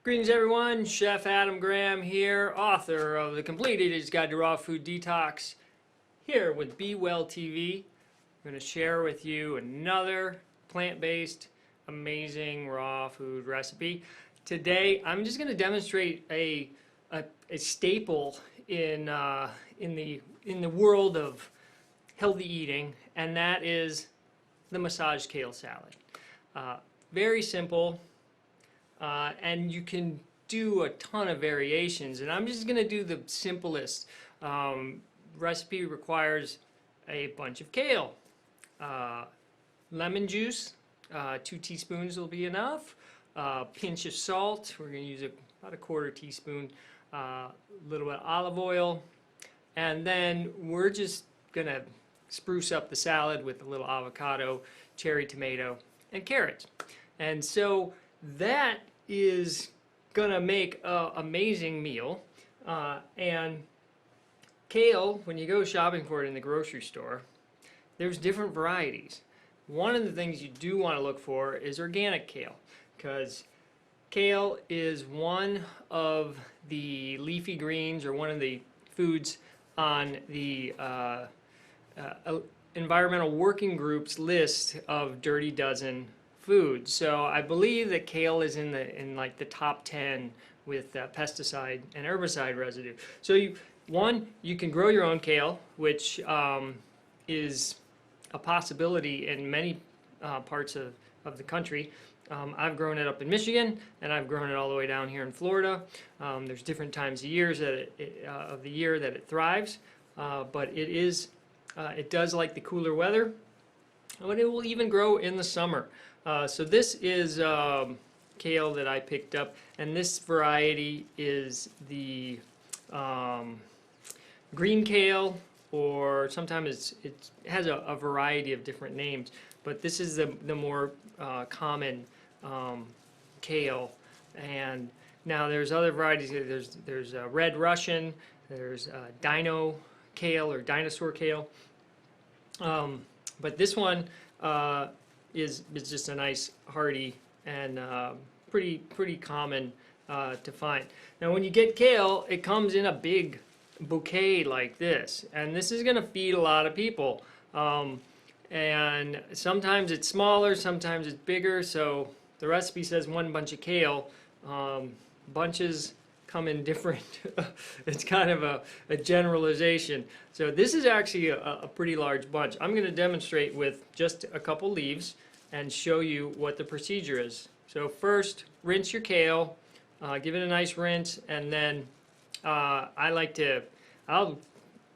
Greetings everyone, Chef Adam Graham here, author of The Complete Eater's Guide to Raw Food Detox, here with Be Well TV. I'm going to share with you another plant-based, amazing raw food recipe. Today I'm just going to demonstrate a staple in the world of healthy eating, and that is the massaged kale salad. Very simple. And you can do a ton of variations, and I'm just going to do the simplest. Recipe requires a bunch of kale, lemon juice, 2 teaspoons will be enough, pinch of salt, we're going to use about a quarter teaspoon, a little bit of olive oil, and then we're just going to spruce up the salad with a little avocado, cherry tomato, and carrots. And so that is gonna make an amazing meal. And kale, when you go shopping for it in the grocery store, there's different varieties. One of the things you do want to look for is organic kale, because kale is one of the leafy greens, or one of the foods on the Environmental Working Group's list of Dirty Dozen food. So I believe that kale is in like the top 10 with pesticide and herbicide residue. So you can grow your own kale, which is a possibility in many parts of the country. I've grown it up in Michigan, and I've grown it all the way down here in Florida. There's different times of the year that it thrives, but it does like the cooler weather, but it will even grow in the summer. So this is kale that I picked up, and this variety is the green kale, or sometimes it has a variety of different names, but this is the more common kale. And now there's other varieties. There's red Russian, there's dino kale or dinosaur kale, but this one is just a nice, hearty, and pretty common to find. Now when you get kale, it comes in a big bouquet like this, and this is going to feed a lot of people. And sometimes it's smaller, sometimes it's bigger, so the recipe says 1 bunch of kale. Bunches come in different, it's kind of a generalization. So this is actually a pretty large bunch. I'm going to demonstrate with just a couple leaves and show you what the procedure is. So first, rinse your kale, give it a nice rinse, and then I'll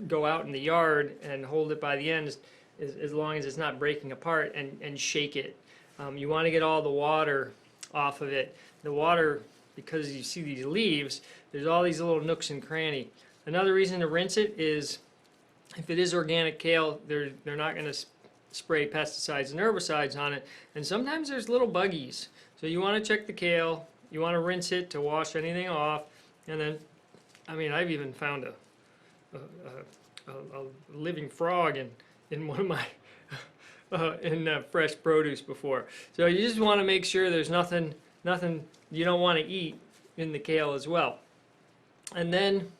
go out in the yard and hold it by the ends as long as it's not breaking apart, and shake it. You want to get all the water off of it. The water, because you see these leaves, there's all these little nooks and crannies. Another reason to rinse it is, if it is organic kale, they're not going to spray pesticides and herbicides on it, and sometimes there's little buggies. So you want to check the kale, you want to rinse it to wash anything off, and then, I mean, I've even found a living frog in one of my fresh produce before. So you just want to make sure there's nothing you don't want to eat in the kale as well. And then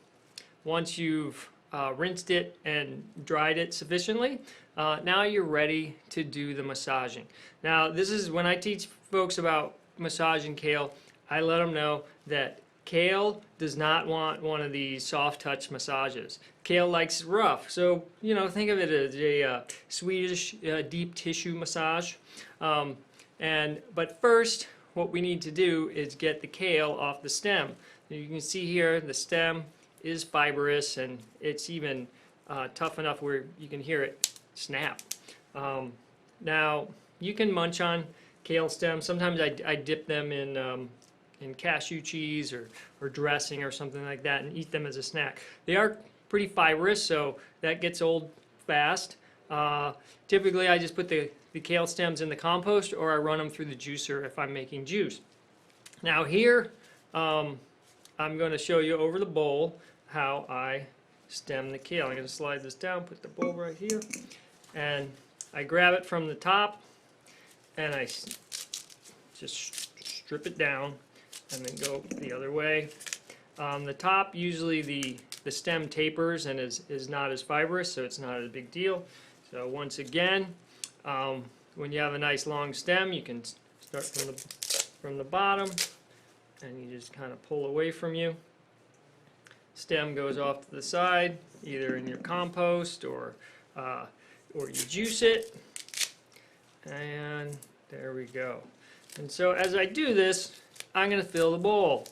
once you've rinsed it and dried it sufficiently, now you're ready to do the massaging. Now this is when I teach folks about massaging kale, I let them know that kale does not want one of these soft touch massages. Kale likes rough, so think of it as a Swedish deep tissue massage. But first, what we need to do is get the kale off the stem. You can see here the stem is fibrous, and it's even tough enough where you can hear it snap. Now you can munch on kale stems. Sometimes I dip them in cashew cheese or dressing or something like that, and eat them as a snack. They are pretty fibrous, so that gets old fast. Typically I just put the kale stems in the compost, or I run them through the juicer if I'm making juice. Now here I'm going to show you over the bowl how I stem the kale. I'm going to slide this down, put the bowl right here, and I grab it from the top, and I just strip it down, and then go the other way. The top, usually the stem tapers and is not as fibrous, so it's not a big deal. So once again, when you have a nice long stem, you can start from the bottom, and you just kind of pull away from you. Stem goes off to the side, either in your compost or you juice it, and there we go. And so as I do this, I'm going to fill the bowl.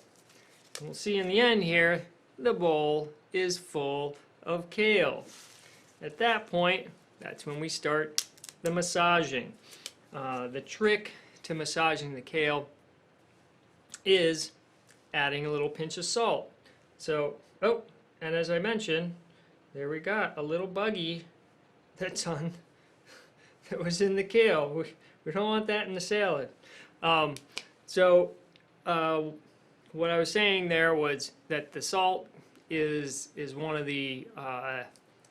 And we'll see in the end here, the bowl is full of kale. At that point, that's when we start the massaging. The trick to massaging the kale is adding a little pinch of salt. So, oh, and as I mentioned, there we got a little buggy that was in the kale. We don't want that in the salad. What I was saying there was that the salt is one of the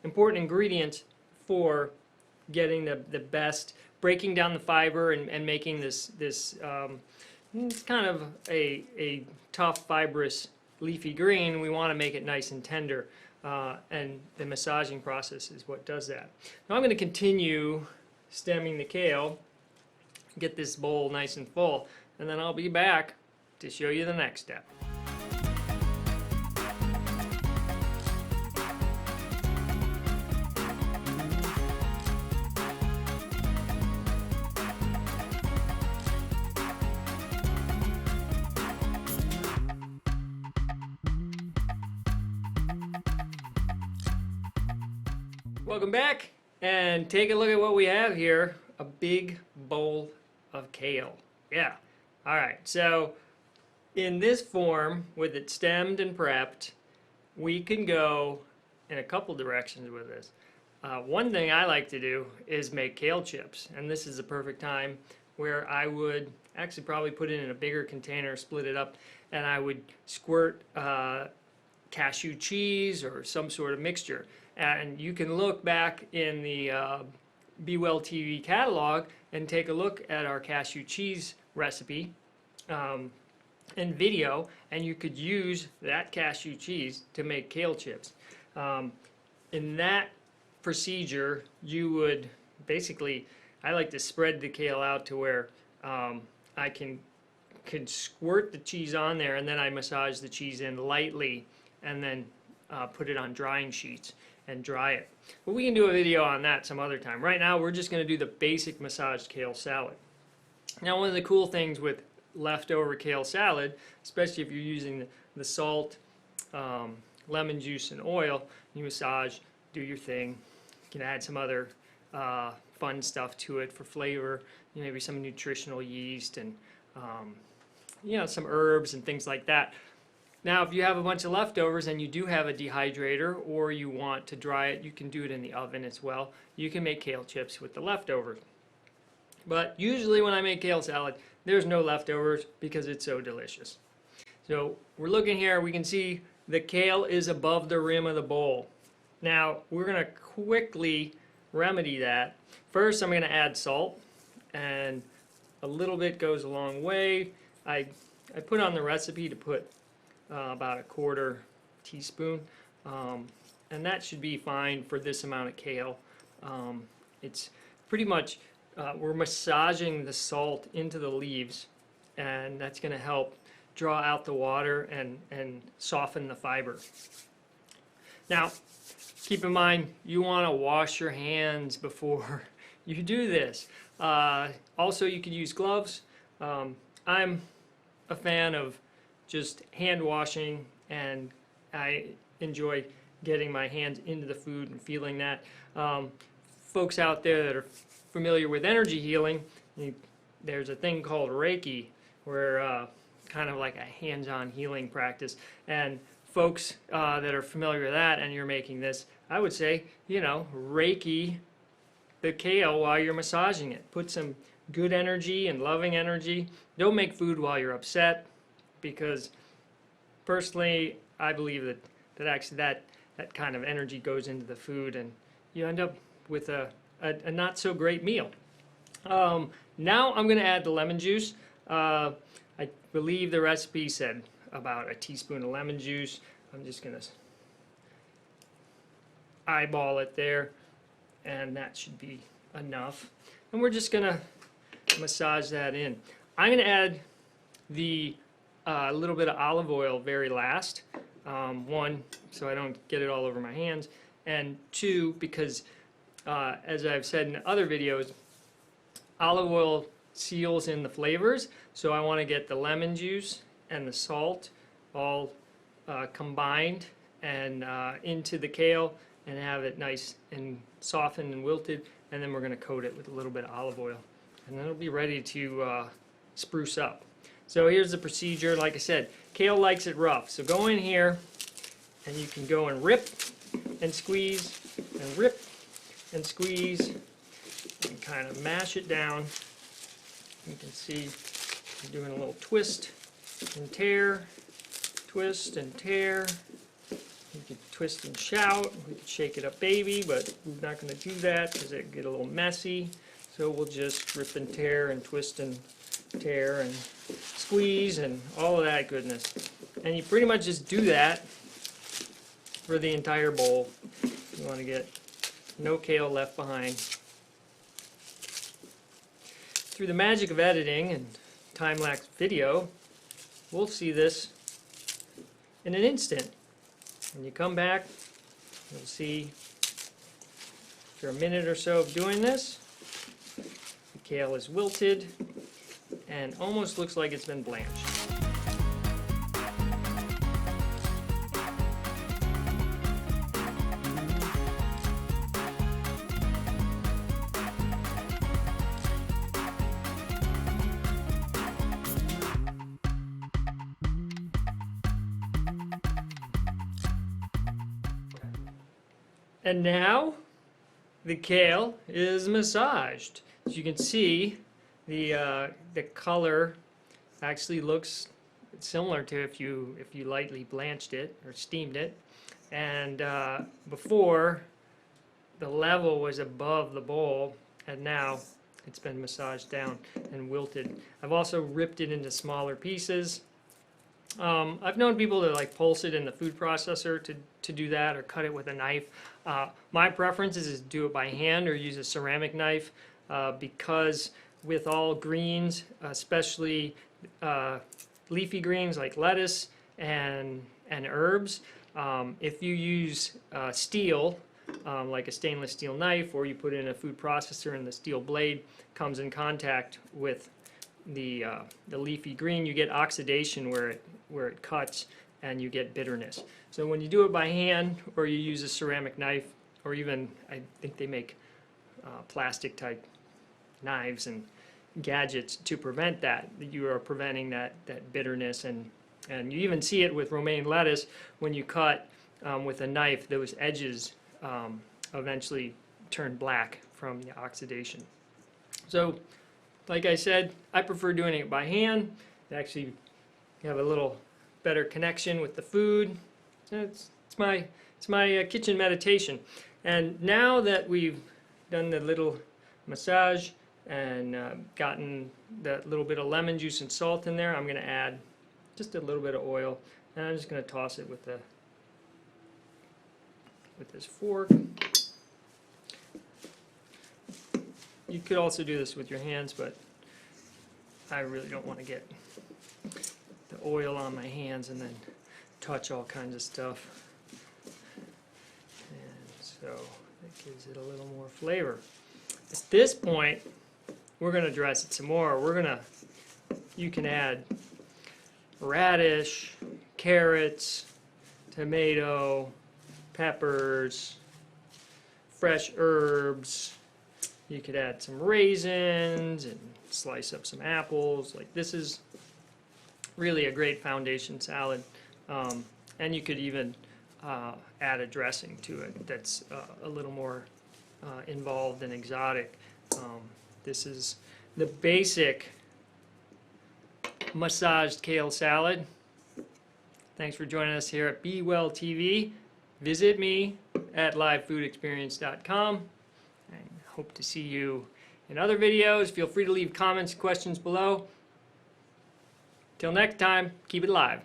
important ingredients for getting the best, breaking down the fiber and making this kind of a tough, fibrous, leafy green. We want to make it nice and tender, and the massaging process is what does that. Now I'm going to continue stemming the kale, get this bowl nice and full, and then I'll be back to show you the next step. Welcome back, and take a look at what we have here. A big bowl of kale. Yeah. All right. So in this form, with it stemmed and prepped, we can go in a couple directions with this. One thing I like to do is make kale chips, and this is the perfect time where I would actually probably put it in a bigger container, split it up, and I would squirt cashew cheese or some sort of mixture. And you can look back in the Be Well TV catalog and take a look at our cashew cheese recipe and video, and you could use that cashew cheese to make kale chips. In that procedure, you would basically, I like to spread the kale out to where I can squirt the cheese on there, and then I massage the cheese in lightly, and then put it on drying sheets and dry it. But we can do a video on that some other time. Right now, we're just going to do the basic massaged kale salad. Now, one of the cool things with leftover kale salad, especially if you're using the salt, lemon juice, and oil, you massage, do your thing. You can add some other fun stuff to it for flavor, maybe some nutritional yeast and some herbs and things like that. Now, if you have a bunch of leftovers and you do have a dehydrator, or you want to dry it, you can do it in the oven as well. You can make kale chips with the leftovers. But usually when I make kale salad, there's no leftovers because it's so delicious. So we're looking here, we can see the kale is above the rim of the bowl. Now, we're going to quickly remedy that. First, I'm going to add salt, and a little bit goes a long way. I put on the recipe to put about a 1/4 teaspoon, and that should be fine for this amount of kale. It's pretty much, we're massaging the salt into the leaves, and that's going to help draw out the water and soften the fiber. Now, keep in mind, you want to wash your hands before you do this. Also, you could use gloves. I'm a fan of just hand washing, and I enjoy getting my hands into the food and feeling that. Folks out there that are familiar with energy healing, there's a thing called Reiki, where kind of like a hands-on healing practice. And folks that are familiar with that, and you're making this, I would say, Reiki the kale while you're massaging it. Put some good energy and loving energy. Don't make food while you're upset, because personally, I believe that actually that kind of energy goes into the food, and you end up with a not so great meal. Now I'm going to add the lemon juice. I believe the recipe said about a teaspoon of lemon juice. I'm just going to eyeball it there, and that should be enough. And we're just going to massage that in. I'm going to add the little bit of olive oil very last. One, so I don't get it all over my hands, and two, because as I've said in other videos, olive oil seals in the flavors, so I want to get the lemon juice and the salt all combined and into the kale and have it nice and softened and wilted, and then we're going to coat it with a little bit of olive oil, and then it'll be ready to spruce up. So here's the procedure. Like I said, kale likes it rough, so go in here and you can go and rip and squeeze and rip and squeeze and kind of mash it down. You can see I'm doing a little twist and tear, twist and tear. You could twist and shout. We could shake it up baby, but we're not going to do that because it get a little messy. So we'll just rip and tear and twist and tear and squeeze and all of that goodness. And you pretty much just do that for the entire bowl. You want to get no kale left behind. Through the magic of editing and time-lapse video, we'll see this in an instant. When you come back, you'll see after a minute or so of doing this, the kale is wilted and almost looks like it's been blanched. And now the kale is massaged. As you can see, the color actually looks similar to if you lightly blanched it or steamed it. And before, the level was above the bowl, and now it's been massaged down and wilted. I've also ripped it into smaller pieces. I've known people to like pulse it in the food processor to do that, or cut it with a knife. My preference is to do it by hand or use a ceramic knife because with all greens, especially leafy greens like lettuce and herbs, if you use steel, like a stainless steel knife, or you put it in a food processor and the steel blade comes in contact with the leafy green, you get oxidation where it cuts, and you get bitterness. So when you do it by hand, or you use a ceramic knife, or even I think they make plastic type knives and gadgets to prevent that, you are preventing that bitterness, and you even see it with romaine lettuce. When you cut with a knife, those edges eventually turn black from the oxidation. So like I said, I prefer doing it by hand. Actually, you have a little better connection with the food. It's my kitchen meditation. And now that we've done the little massage and gotten that little bit of lemon juice and salt in there, I'm going to add just a little bit of oil, and I'm just going to toss it with this fork. You could also do this with your hands, but I really don't want to get the oil on my hands and then touch all kinds of stuff. And so that gives it a little more flavor. At this point, we're going to dress it some more. You can add radish, carrots, tomato, peppers, fresh herbs. You could add some raisins and slice up some apples. Like, this is really a great foundation salad. And you could even add a dressing to it that's a little more involved and exotic. This is the basic massaged kale salad. Thanks for joining us here at Be Well TV. Visit me at livefoodexperience.com. I hope to see you in other videos. Feel free to leave comments, questions below. Till next time, keep it alive.